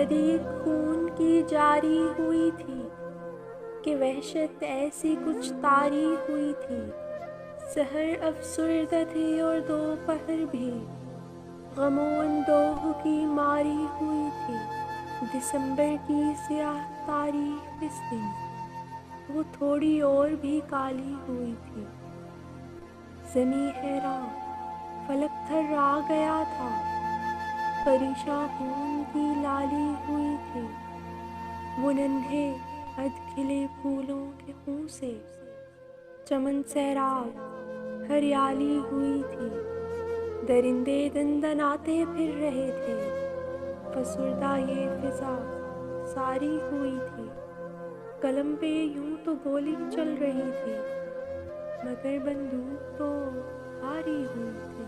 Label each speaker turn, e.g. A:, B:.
A: नदी खून की जारी हुई थी कि वहशत ऐसी कुछ तारी हुई थी। सहर अफसुर्दा थी और दोपहर भी गमों अंदोह की मारी हुई थी। दिसंबर की स्याह तारीख इस दिन वो थोड़ी और भी काली हुई थी। ज़मीं हैरान, फलक थर्रा गया था, परेशान खून की लाली हुई थी। वो नन्हे अधखिले फूलों के मुंह से चमन सैराब हरियाली हुई थी। दरिंदे दंदनाते फिर रहे थे, फसुर्दा ये फिजा सारी हुई थी। कलम पे यूं तो गोली चल रही थी, मगर बंदूक तो भारी हुई थी।